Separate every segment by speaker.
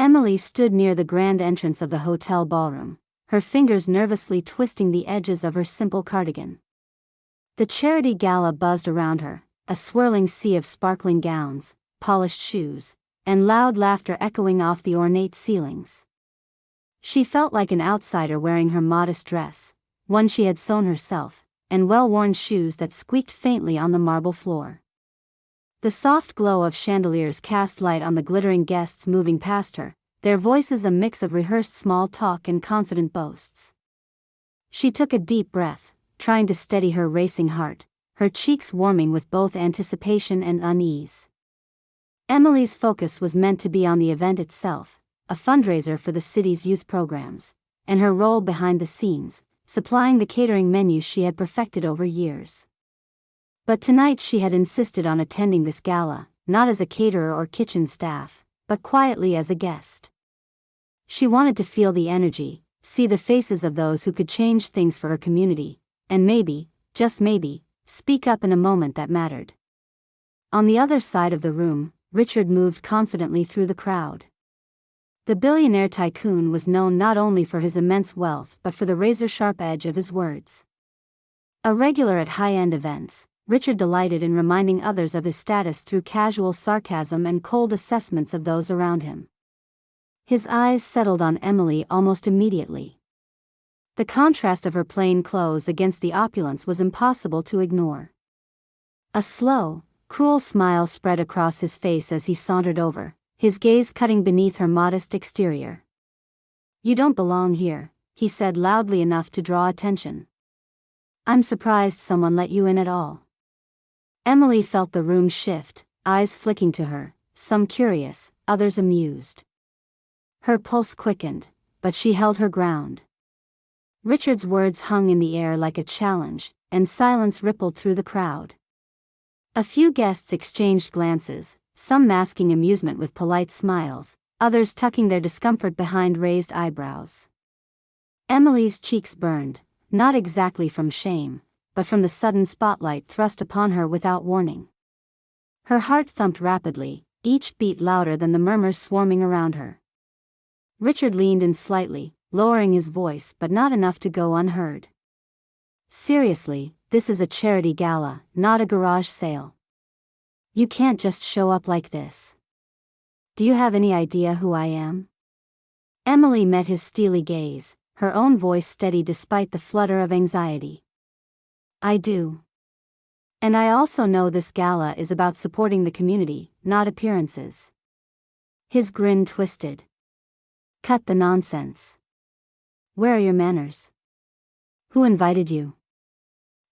Speaker 1: Emily stood near the grand entrance of the hotel ballroom, her fingers nervously twisting the edges of her simple cardigan. The charity gala buzzed around her, a swirling sea of sparkling gowns, polished shoes, and loud laughter echoing off the ornate ceilings. She felt like an outsider wearing her modest dress, one she had sewn herself, and well-worn shoes that squeaked faintly on the marble floor. The soft glow of chandeliers cast light on the glittering guests moving past her, their voices a mix of rehearsed small talk and confident boasts. She took a deep breath, trying to steady her racing heart, her cheeks warming with both anticipation and unease. Emily's focus was meant to be on the event itself, a fundraiser for the city's youth programs, and her role behind the scenes, supplying the catering menu she had perfected over years. But tonight she had insisted on attending this gala, not as a caterer or kitchen staff, but quietly as a guest. She wanted to feel the energy, see the faces of those who could change things for her community, and maybe, just maybe, speak up in a moment that mattered. On the other side of the room, Richard moved confidently through the crowd. The billionaire tycoon was known not only for his immense wealth but for the razor-sharp edge of his words. A regular at high-end events, Richard delighted in reminding others of his status through casual sarcasm and cold assessments of those around him. His eyes settled on Emily almost immediately. The contrast of her plain clothes against the opulence was impossible to ignore. A slow, cruel smile spread across his face as he sauntered over, his gaze cutting beneath her modest exterior. "You don't belong here," he said loudly enough to draw attention. "I'm surprised someone let you in at all." Emily felt the room shift, eyes flicking to her, some curious, others amused. Her pulse quickened, but she held her ground. Richard's words hung in the air like a challenge, and silence rippled through the crowd. A few guests exchanged glances, some masking amusement with polite smiles, others tucking their discomfort behind raised eyebrows. Emily's cheeks burned, not exactly from shame, but from the sudden spotlight thrust upon her without warning. Her heart thumped rapidly, each beat louder than the murmurs swarming around her. Richard leaned in slightly, lowering his voice but not enough to go unheard. "Seriously, this is a charity gala, not a garage sale. You can't just show up like this. Do you have any idea who I am?" Emily met his steely gaze, her own voice steady despite the flutter of anxiety. "I do. And I also know this gala is about supporting the community, not appearances." His grin twisted. "Cut the nonsense. Where are your manners? Who invited you?"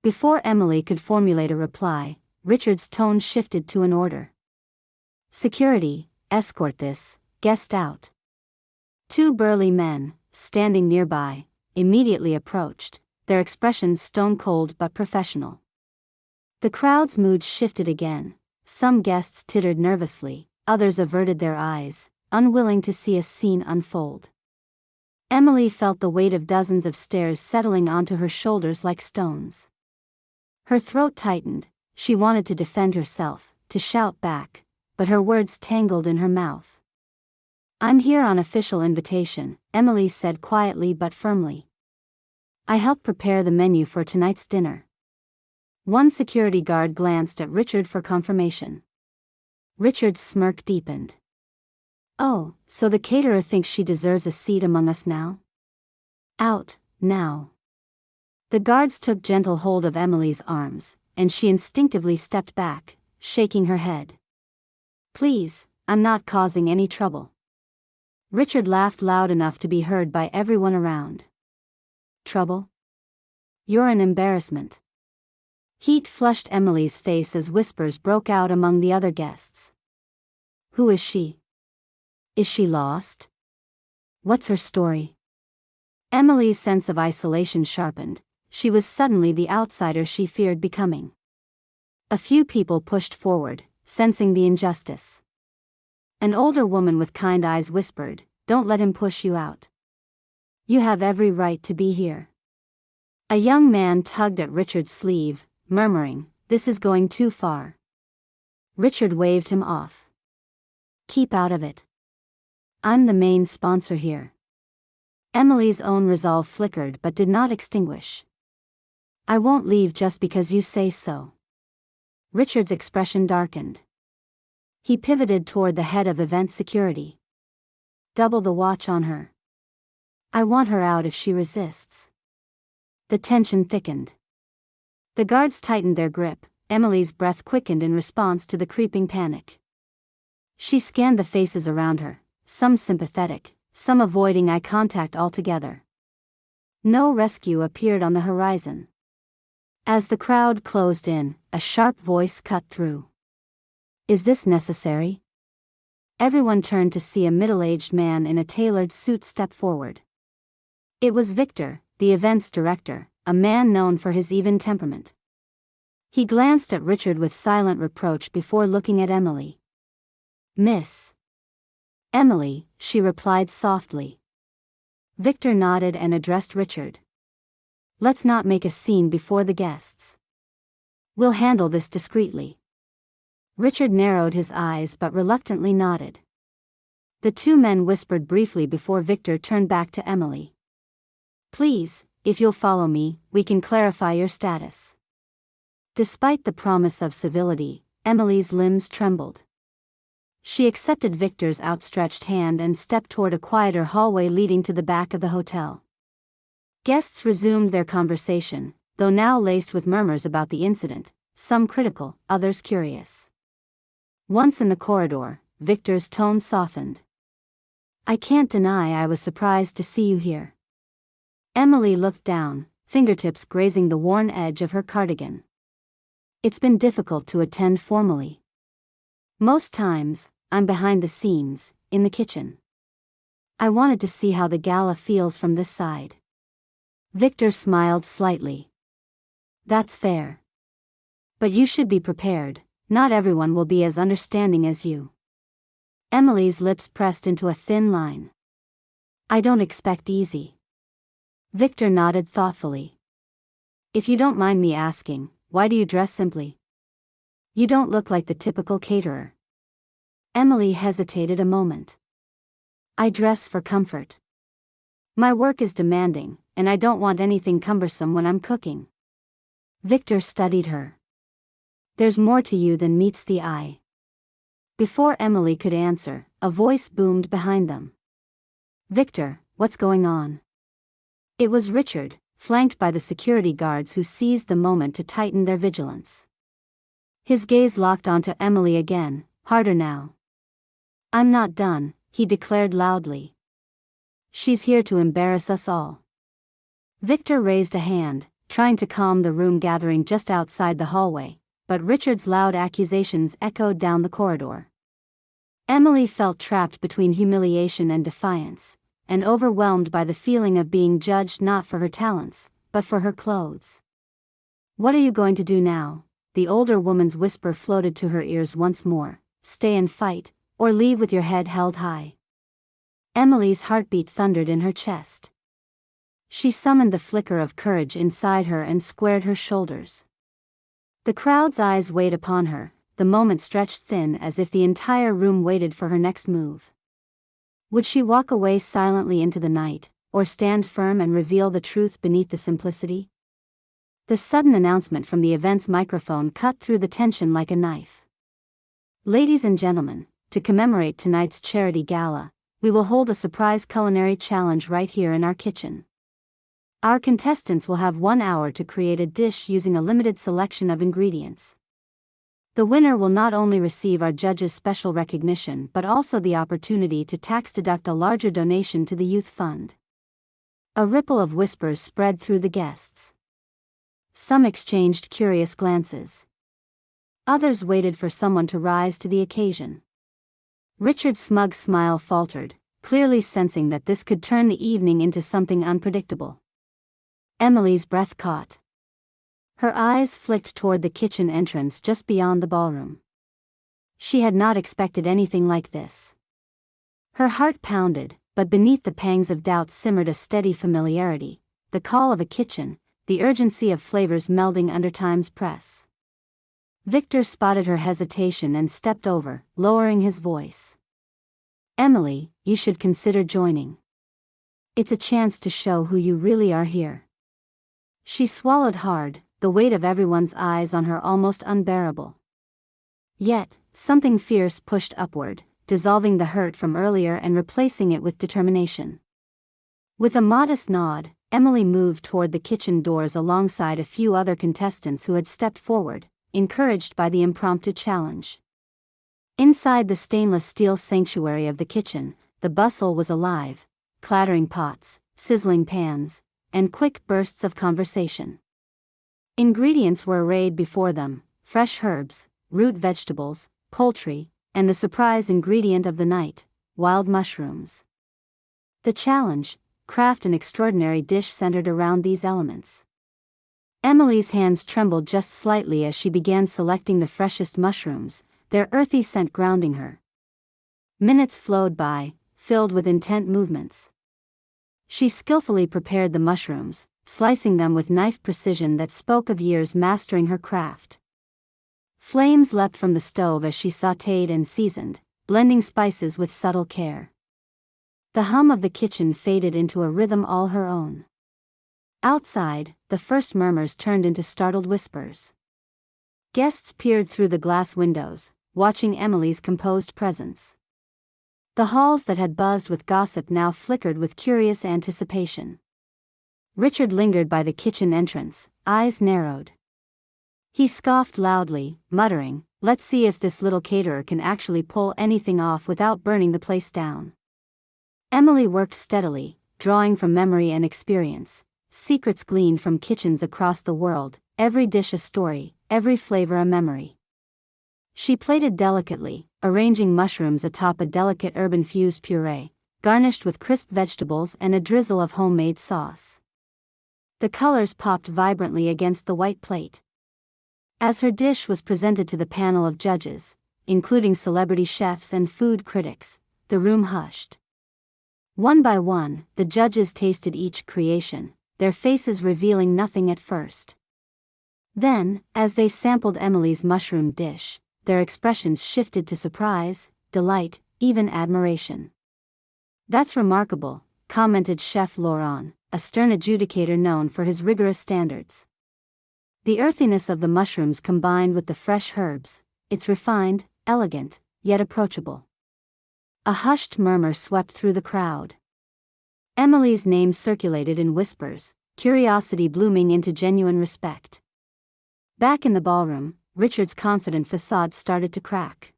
Speaker 1: Before Emily could formulate a reply, Richard's tone shifted to an order. "Security, escort this guest out." Two burly men, standing nearby, immediately approached, their expressions stone-cold but professional. The crowd's mood shifted again, some guests tittered nervously, others averted their eyes, unwilling to see a scene unfold. Emily felt the weight of dozens of stares settling onto her shoulders like stones. Her throat tightened, she wanted to defend herself, to shout back, but her words tangled in her mouth. "I'm here on official invitation," Emily said quietly but firmly. "I helped prepare the menu for tonight's dinner." One security guard glanced at Richard for confirmation. Richard's smirk deepened. "Oh, so the caterer thinks she deserves a seat among us now? Out, now." The guards took gentle hold of Emily's arms, and she instinctively stepped back, shaking her head. "Please, I'm not causing any trouble." Richard laughed loud enough to be heard by everyone around. "Trouble? You're an embarrassment." Heat flushed Emily's face as whispers broke out among the other guests. "Who is she? Is she lost? What's her story?" Emily's sense of isolation sharpened. She was suddenly the outsider she feared becoming. A few people pushed forward, sensing the injustice. An older woman with kind eyes whispered, "Don't let him push you out. You have every right to be here." A young man tugged at Richard's sleeve, murmuring, "This is going too far." Richard waved him off. "Keep out of it." I'm the main sponsor here. Emily's own resolve flickered but did not extinguish. I won't leave just because you say so. Richard's expression darkened. He pivoted toward the head of event security. Double the watch on her. I want her out if she resists. The tension thickened. The guards tightened their grip. Emily's breath quickened in response to the creeping panic. She scanned the faces around her, some sympathetic, some avoiding eye contact altogether. No rescue appeared on the horizon. As the crowd closed in, a sharp voice cut through. Is this necessary? Everyone turned to see a middle-aged man in a tailored suit step forward. It was Victor, the event's director, a man known for his even temperament. He glanced at Richard with silent reproach before looking at Emily. Miss Emily, she replied softly. Victor nodded and addressed Richard. Let's not make a scene before the guests. We'll handle this discreetly. Richard narrowed his eyes but reluctantly nodded. The two men whispered briefly before Victor turned back to Emily. Please, if you'll follow me, we can clarify your status. Despite the promise of civility, Emily's limbs trembled. She accepted Victor's outstretched hand and stepped toward a quieter hallway leading to the back of the hotel. Guests resumed their conversation, though now laced with murmurs about the incident, some critical, others curious. Once in the corridor, Victor's tone softened. I can't deny I was surprised to see you here. Emily looked down, fingertips grazing the worn edge of her cardigan. It's been difficult to attend formally. Most times, I'm behind the scenes, in the kitchen. I wanted to see how the gala feels from this side. Victor smiled slightly. That's fair. But you should be prepared, not everyone will be as understanding as you. Emily's lips pressed into a thin line. I don't expect easy. Victor nodded thoughtfully. If you don't mind me asking, why do you dress simply? You don't look like the typical caterer. Emily hesitated a moment. I dress for comfort. My work is demanding, and I don't want anything cumbersome when I'm cooking. Victor studied her. There's more to you than meets the eye. Before Emily could answer, a voice boomed behind them. Victor, what's going on? It was Richard, flanked by the security guards who seized the moment to tighten their vigilance. His gaze locked onto Emily again, harder now. I'm not done, he declared loudly. She's here to embarrass us all. Victor raised a hand, trying to calm the room gathering just outside the hallway, but Richard's loud accusations echoed down the corridor. Emily felt trapped between humiliation and defiance, and overwhelmed by the feeling of being judged not for her talents, but for her clothes. What are you going to do now? The older woman's whisper floated to her ears once more. Stay and fight, or leave with your head held high. Emily's heartbeat thundered in her chest. She summoned the flicker of courage inside her and squared her shoulders. The crowd's eyes weighed upon her, the moment stretched thin as if the entire room waited for her next move. Would she walk away silently into the night, or stand firm and reveal the truth beneath the simplicity? The sudden announcement from the event's microphone cut through the tension like a knife. Ladies and gentlemen, to commemorate tonight's charity gala, we will hold a surprise culinary challenge right here in our kitchen. Our contestants will have 1 hour to create a dish using a limited selection of ingredients. The winner will not only receive our judges' special recognition but also the opportunity to tax-deduct a larger donation to the youth fund. A ripple of whispers spread through the guests. Some exchanged curious glances. Others waited for someone to rise to the occasion. Richard's smug smile faltered, clearly sensing that this could turn the evening into something unpredictable. Emily's breath caught. Her eyes flicked toward the kitchen entrance just beyond the ballroom. She had not expected anything like this. Her heart pounded, but beneath the pangs of doubt simmered a steady familiarity, the call of a kitchen, the urgency of flavors melding under time's press. Victor spotted her hesitation and stepped over, lowering his voice. Emily, you should consider joining. It's a chance to show who you really are here." She swallowed hard, the weight of everyone's eyes on her almost unbearable. Yet, something fierce pushed upward, dissolving the hurt from earlier and replacing it with determination. With a modest nod, Emily moved toward the kitchen doors alongside a few other contestants who had stepped forward, encouraged by the impromptu challenge. Inside the stainless steel sanctuary of the kitchen, the bustle was alive, clattering pots, sizzling pans, and quick bursts of conversation. Ingredients were arrayed before them: fresh herbs, root vegetables, poultry, and the surprise ingredient of the night, wild mushrooms. The challenge: craft an extraordinary dish centered around these elements. Emily's hands trembled just slightly as she began selecting the freshest mushrooms, their earthy scent grounding her. Minutes flowed by, filled with intent movements. She skillfully prepared the mushrooms, slicing them with knife precision that spoke of years mastering her craft. Flames leapt from the stove as she sautéed and seasoned, blending spices with subtle care. The hum of the kitchen faded into a rhythm all her own. Outside, the first murmurs turned into startled whispers. Guests peered through the glass windows, watching Emily's composed presence. The halls that had buzzed with gossip now flickered with curious anticipation. Richard lingered by the kitchen entrance, eyes narrowed. He scoffed loudly, muttering, "Let's see if this little caterer can actually pull anything off without burning the place down." Emily worked steadily, drawing from memory and experience, secrets gleaned from kitchens across the world, every dish a story, every flavor a memory. She plated delicately, arranging mushrooms atop a delicate herb-infused puree, garnished with crisp vegetables and a drizzle of homemade sauce. The colors popped vibrantly against the white plate. As her dish was presented to the panel of judges, including celebrity chefs and food critics, the room hushed. One by one, the judges tasted each creation, their faces revealing nothing at first. Then, as they sampled Emily's mushroom dish, their expressions shifted to surprise, delight, even admiration. "That's remarkable," commented Chef Laurent, a stern adjudicator known for his rigorous standards. The earthiness of the mushrooms combined with the fresh herbs, it's refined, elegant, yet approachable. A hushed murmur swept through the crowd. Emily's name circulated in whispers, curiosity blooming into genuine respect. Back in the ballroom, Richard's confident facade started to crack.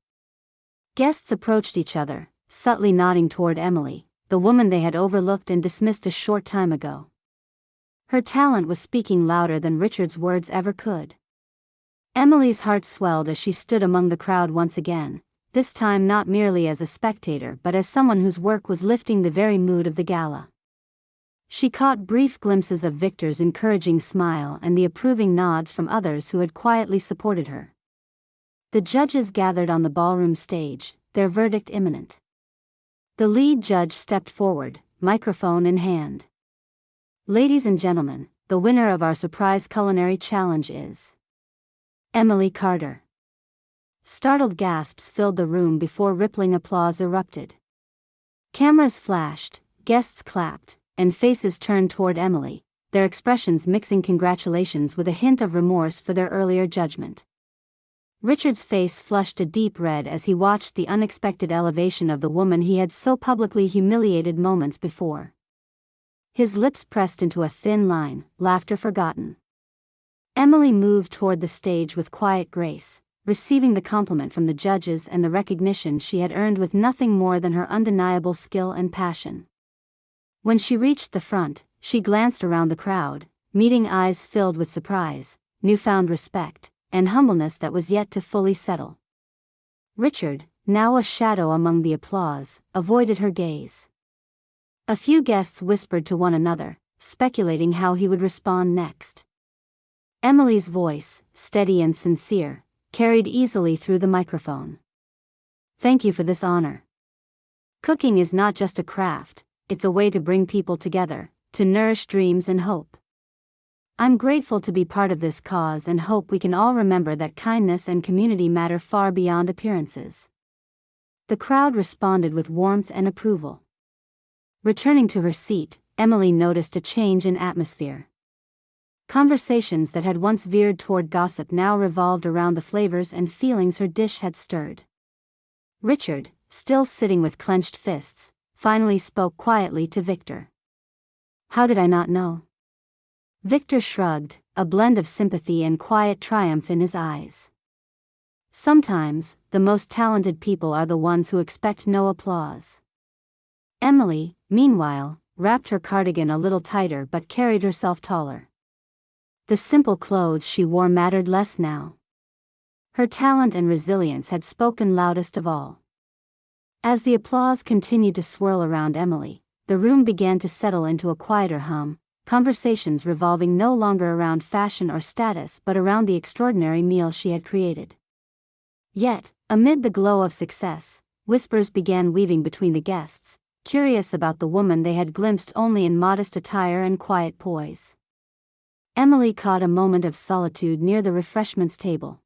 Speaker 1: Guests approached each other, subtly nodding toward Emily, the woman they had overlooked and dismissed a short time ago. Her talent was speaking louder than Richard's words ever could. Emily's heart swelled as she stood among the crowd once again, this time not merely as a spectator but as someone whose work was lifting the very mood of the gala. She caught brief glimpses of Victor's encouraging smile and the approving nods from others who had quietly supported her. The judges gathered on the ballroom stage, their verdict imminent. The lead judge stepped forward, microphone in hand. "Ladies and gentlemen, the winner of our surprise culinary challenge is Emily Carter." Startled gasps filled the room before rippling applause erupted. Cameras flashed, guests clapped, and faces turned toward Emily, their expressions mixing congratulations with a hint of remorse for their earlier judgment. Richard's face flushed a deep red as he watched the unexpected elevation of the woman he had so publicly humiliated moments before. His lips pressed into a thin line, laughter forgotten. Emily moved toward the stage with quiet grace, receiving the compliment from the judges and the recognition she had earned with nothing more than her undeniable skill and passion. When she reached the front, she glanced around the crowd, meeting eyes filled with surprise, newfound respect, and humbleness that was yet to fully settle. Richard, now a shadow among the applause, avoided her gaze. A few guests whispered to one another, speculating how he would respond next. Emily's voice, steady and sincere, carried easily through the microphone. "Thank you for this honor. Cooking is not just a craft, it's a way to bring people together, to nourish dreams and hope. I'm grateful to be part of this cause and hope we can all remember that kindness and community matter far beyond appearances." The crowd responded with warmth and approval. Returning to her seat, Emily noticed a change in atmosphere. Conversations that had once veered toward gossip now revolved around the flavors and feelings her dish had stirred. Richard, still sitting with clenched fists, finally spoke quietly to Victor. "How did I not know?" Victor shrugged, a blend of sympathy and quiet triumph in his eyes. Sometimes, the most talented people are the ones who expect no applause. Emily, meanwhile, wrapped her cardigan a little tighter but carried herself taller. The simple clothes she wore mattered less now. Her talent and resilience had spoken loudest of all. As the applause continued to swirl around Emily, the room began to settle into a quieter hum, conversations revolving no longer around fashion or status but around the extraordinary meal she had created. Yet, amid the glow of success, whispers began weaving between the guests, curious about the woman they had glimpsed only in modest attire and quiet poise. Emily caught a moment of solitude near the refreshments table.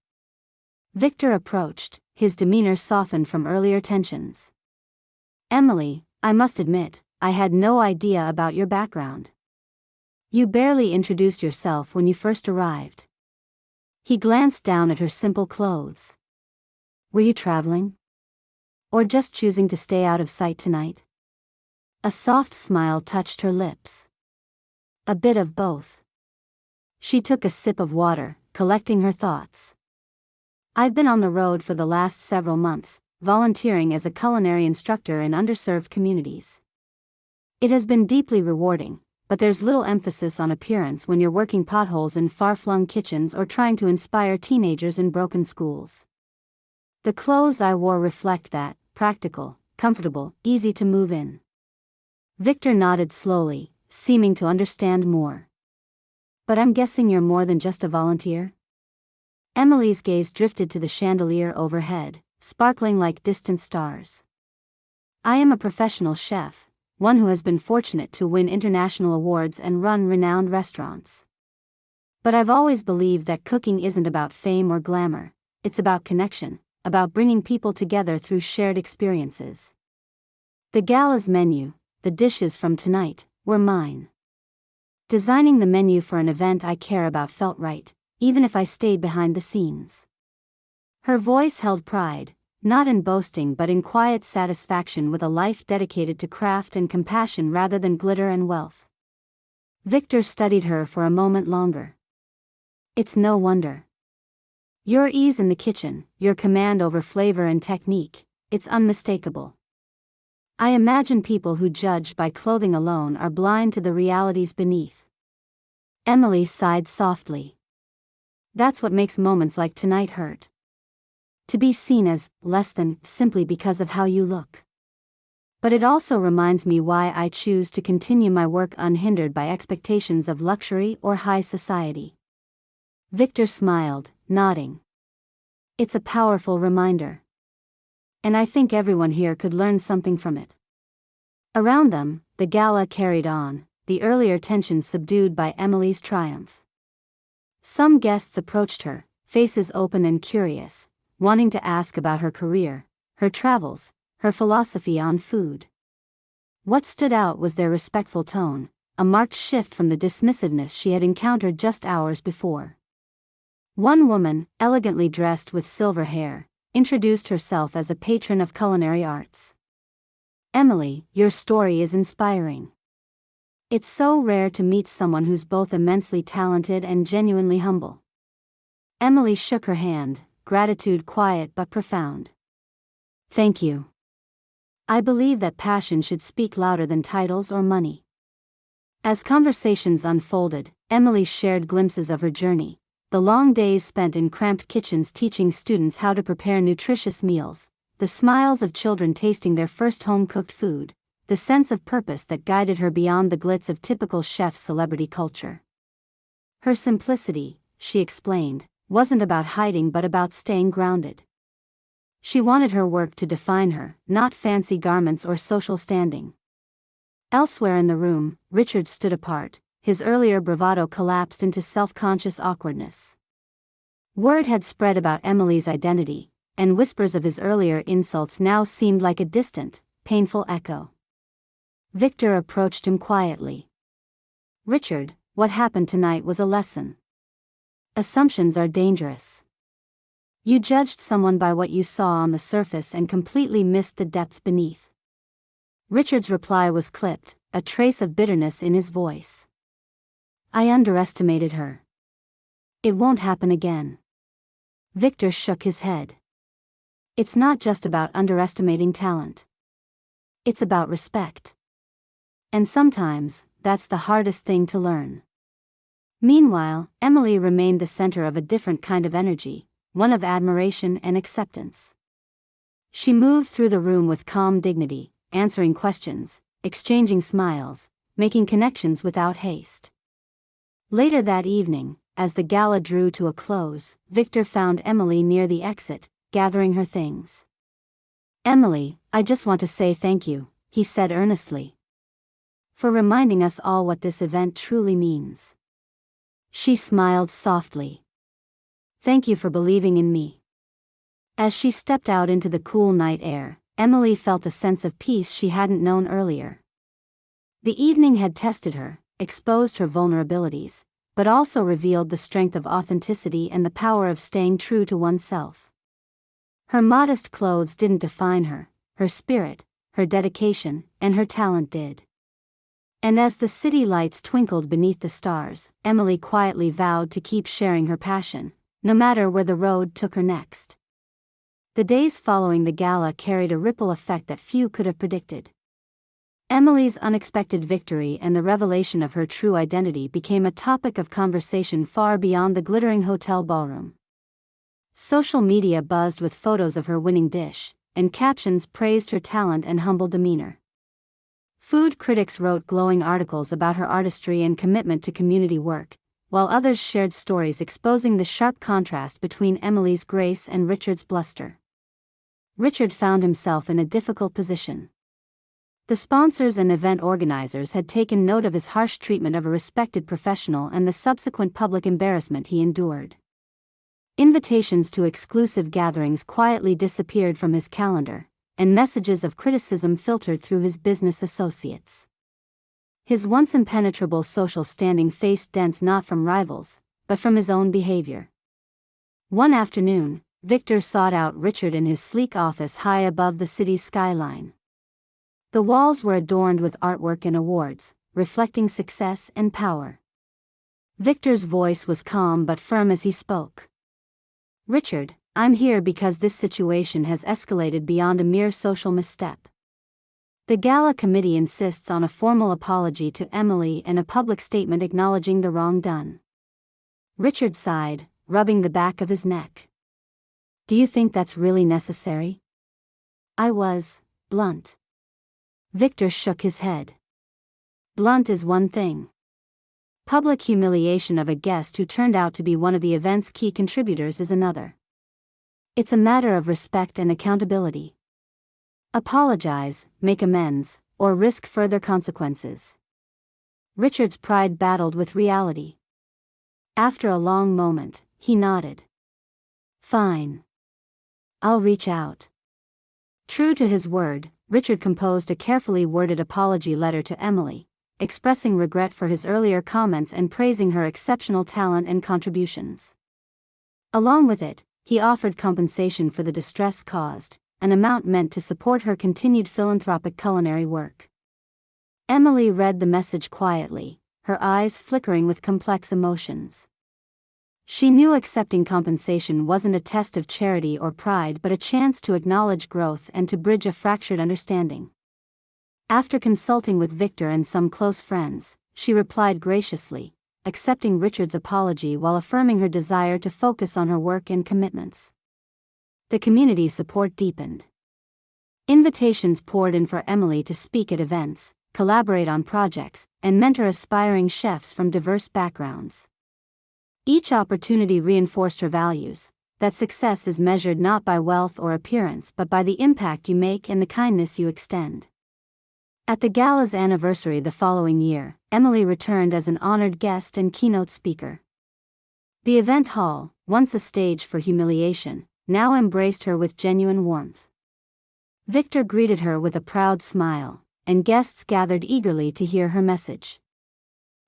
Speaker 1: Victor approached, his demeanor softened from earlier tensions. "Emily, I must admit, I had no idea about your background. You barely introduced yourself when you first arrived." He glanced down at her simple clothes. "Were you traveling? Or just choosing to stay out of sight tonight?" A soft smile touched her lips. "A bit of both." She took a sip of water, collecting her thoughts. "I've been on the road for the last several months, volunteering as a culinary instructor in underserved communities. It has been deeply rewarding, but there's little emphasis on appearance when you're working potholes in far-flung kitchens or trying to inspire teenagers in broken schools. The clothes I wore reflect that, practical, comfortable, easy to move in." Victor nodded slowly, seeming to understand more. "But I'm guessing you're more than just a volunteer?" Emily's gaze drifted to the chandelier overhead, sparkling like distant stars. "I am a professional chef, one who has been fortunate to win international awards and run renowned restaurants. But I've always believed that cooking isn't about fame or glamour, it's about connection, about bringing people together through shared experiences. The gala's menu, the dishes from tonight, were mine. Designing the menu for an event I care about felt right, even if I stayed behind the scenes." Her voice held pride, not in boasting but in quiet satisfaction with a life dedicated to craft and compassion rather than glitter and wealth. Victor studied her for a moment longer. "It's no wonder. Your ease in the kitchen, your command over flavor and technique, it's unmistakable. I imagine people who judge by clothing alone are blind to the realities beneath." Emily sighed softly. "That's what makes moments like tonight hurt. To be seen as less than simply because of how you look. But it also reminds me why I choose to continue my work unhindered by expectations of luxury or high society." Victor smiled, nodding. "It's a powerful reminder. And I think everyone here could learn something from it." Around them, the gala carried on, the earlier tension subdued by Emily's triumph. Some guests approached her, faces open and curious, wanting to ask about her career, her travels, her philosophy on food. What stood out was their respectful tone, a marked shift from the dismissiveness she had encountered just hours before. One woman, elegantly dressed with silver hair, introduced herself as a patron of culinary arts. "Emily, your story is inspiring. It's so rare to meet someone who's both immensely talented and genuinely humble." Emily shook her hand, gratitude quiet but profound. "Thank you. I believe that passion should speak louder than titles or money." As conversations unfolded, Emily shared glimpses of her journey, the long days spent in cramped kitchens teaching students how to prepare nutritious meals, the smiles of children tasting their first home-cooked food, the sense of purpose that guided her beyond the glitz of typical chef celebrity culture. Her simplicity, she explained, wasn't about hiding but about staying grounded. She wanted her work to define her, not fancy garments or social standing. Elsewhere in the room, Richard stood apart, his earlier bravado collapsed into self-conscious awkwardness. Word had spread about Emily's identity, and whispers of his earlier insults now seemed like a distant, painful echo. Victor approached him quietly. "Richard, what happened tonight was a lesson. Assumptions are dangerous. You judged someone by what you saw on the surface and completely missed the depth beneath." Richard's reply was clipped, a trace of bitterness in his voice. "I underestimated her. It won't happen again." Victor shook his head. "It's not just about underestimating talent. It's about respect. And sometimes, that's the hardest thing to learn." Meanwhile, Emily remained the center of a different kind of energy, one of admiration and acceptance. She moved through the room with calm dignity, answering questions, exchanging smiles, making connections without haste. Later that evening, as the gala drew to a close, Victor found Emily near the exit, gathering her things. "Emily, I just want to say thank you," he said earnestly, "for reminding us all what this event truly means." She smiled softly. "Thank you for believing in me." As she stepped out into the cool night air, Emily felt a sense of peace she hadn't known earlier. The evening had tested her, exposed her vulnerabilities, but also revealed the strength of authenticity and the power of staying true to oneself. Her modest clothes didn't define her, her spirit, her dedication, and her talent did. And as the city lights twinkled beneath the stars, Emily quietly vowed to keep sharing her passion, no matter where the road took her next. The days following the gala carried a ripple effect that few could have predicted. Emily's unexpected victory and the revelation of her true identity became a topic of conversation far beyond the glittering hotel ballroom. Social media buzzed with photos of her winning dish, and captions praised her talent and humble demeanor. Food critics wrote glowing articles about her artistry and commitment to community work, while others shared stories exposing the sharp contrast between Emily's grace and Richard's bluster. Richard found himself in a difficult position. The sponsors and event organizers had taken note of his harsh treatment of a respected professional and the subsequent public embarrassment he endured. Invitations to exclusive gatherings quietly disappeared from his calendar, and messages of criticism filtered through his business associates. His once impenetrable social standing faced dents not from rivals, but from his own behavior. One afternoon, Victor sought out Richard in his sleek office high above the city's skyline. The walls were adorned with artwork and awards, reflecting success and power. Victor's voice was calm but firm as he spoke. "Richard, I'm here because this situation has escalated beyond a mere social misstep. The gala committee insists on a formal apology to Emily and a public statement acknowledging the wrong done." Richard sighed, rubbing the back of his neck. "Do you think that's really necessary?" "I was blunt." Victor shook his head. "Blunt is one thing. Public humiliation of a guest who turned out to be one of the event's key contributors is another. It's a matter of respect and accountability. Apologize, make amends, or risk further consequences." Richard's pride battled with reality. After a long moment, he nodded. "Fine. I'll reach out." True to his word, Richard composed a carefully worded apology letter to Emily, expressing regret for his earlier comments and praising her exceptional talent and contributions. Along with it, he offered compensation for the distress caused, an amount meant to support her continued philanthropic culinary work. Emily read the message quietly, her eyes flickering with complex emotions. She knew accepting compensation wasn't a test of charity or pride but a chance to acknowledge growth and to bridge a fractured understanding. After consulting with Victor and some close friends, she replied graciously, accepting Richard's apology while affirming her desire to focus on her work and commitments. The community's support deepened. Invitations poured in for Emily to speak at events, collaborate on projects, and mentor aspiring chefs from diverse backgrounds. Each opportunity reinforced her values, that success is measured not by wealth or appearance but by the impact you make and the kindness you extend. At the gala's anniversary the following year, Emily returned as an honored guest and keynote speaker. The event hall, once a stage for humiliation, now embraced her with genuine warmth. Victor greeted her with a proud smile, and guests gathered eagerly to hear her message.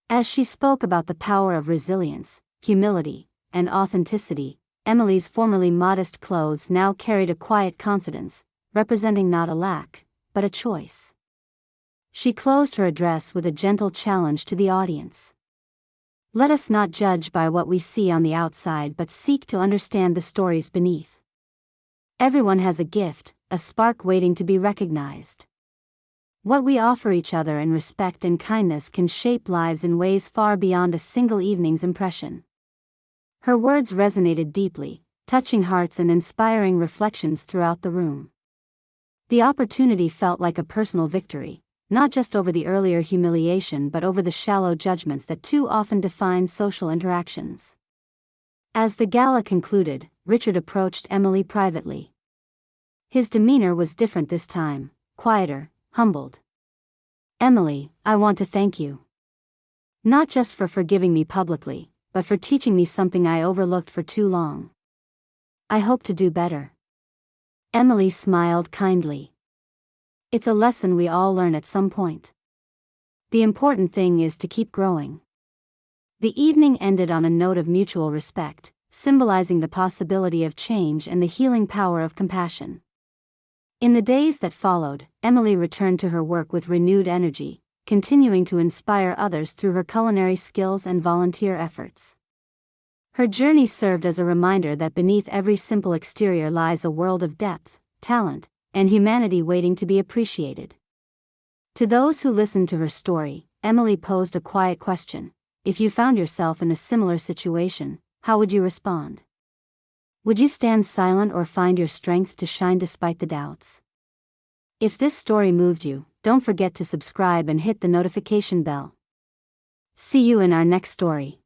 Speaker 1: As she spoke about the power of resilience, humility, and authenticity, Emily's formerly modest clothes now carried a quiet confidence, representing not a lack, but a choice. She closed her address with a gentle challenge to the audience. Let us not judge by what we see on the outside but seek to understand the stories beneath. Everyone has a gift, a spark waiting to be recognized. What we offer each other in respect and kindness can shape lives in ways far beyond a single evening's impression. Her words resonated deeply, touching hearts and inspiring reflections throughout the room. The opportunity felt like a personal victory, not just over the earlier humiliation but over the shallow judgments that too often define social interactions. As the gala concluded, Richard approached Emily privately. His demeanor was different this time, quieter, humbled. Emily, I want to thank you. Not just for forgiving me publicly, but for teaching me something I overlooked for too long. I hope to do better. Emily smiled kindly. It's a lesson we all learn at some point. The important thing is to keep growing. The evening ended on a note of mutual respect, symbolizing the possibility of change and the healing power of compassion. In the days that followed, Emily returned to her work with renewed energy, continuing to inspire others through her culinary skills and volunteer efforts. Her journey served as a reminder that beneath every simple exterior lies a world of depth, talent, and humanity waiting to be appreciated. To those who listened to her story, Emily posed a quiet question: if you found yourself in a similar situation, how would you respond? Would you stand silent or find your strength to shine despite the doubts? If this story moved you, don't forget to subscribe and hit the notification bell. See you in our next story.